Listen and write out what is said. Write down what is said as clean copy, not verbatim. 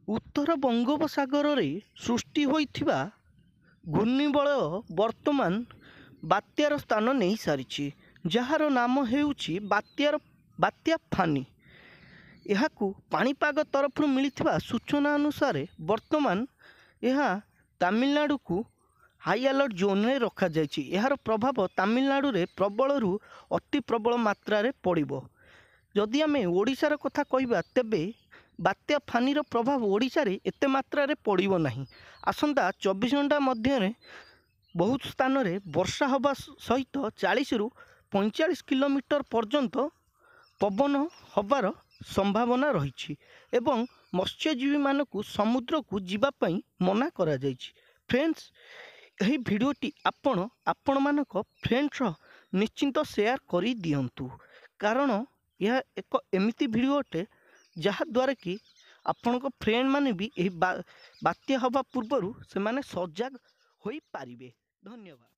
उत्तर बंगोपसागर रे सृष्टि होइथिबा घूर्णिबलय वर्तमान बात्यार स्थान नहीं सारी जार नाम हेउछि बात्या फानी। यहाकू पाणीपाग तरफ मिलिथिबा सूचना अनुसार वर्तमान यह तमिलनाडु को हाई अलर्ट जोन में रखा जायछि। यार प्रभाव तमिलनाडु रे प्रबल रु अति प्रबल मात्रा रे पड़िबो। जदि आमे ओडिशार कथा कहिबा तेबे बात्या फानीर प्रभाव ओडिशा रे एते मात्रा रे पड़िबो नाही। आसंता 24 घंटा मध्य बहुत स्थान रे वर्षा हवा सहित 40 रु 45 किलोमीटर पर्यंत पवन हबार संभावना रही एवं मत्स्यजीवी मानकु समुद्र को जीवा पई मना करा जायछि। फ्रेंड्स, यही भिडियोटी आपण मानक फ्रेंड्स निश्चिंत शेयर करी दियंतु, कारण यह एक एमिति भिडियो अटे जहाद्वारा कि आपण फ्रेंड माने भी बात्या हवा पूर्वर से माने सजग होई पारिबे। धन्यवाद।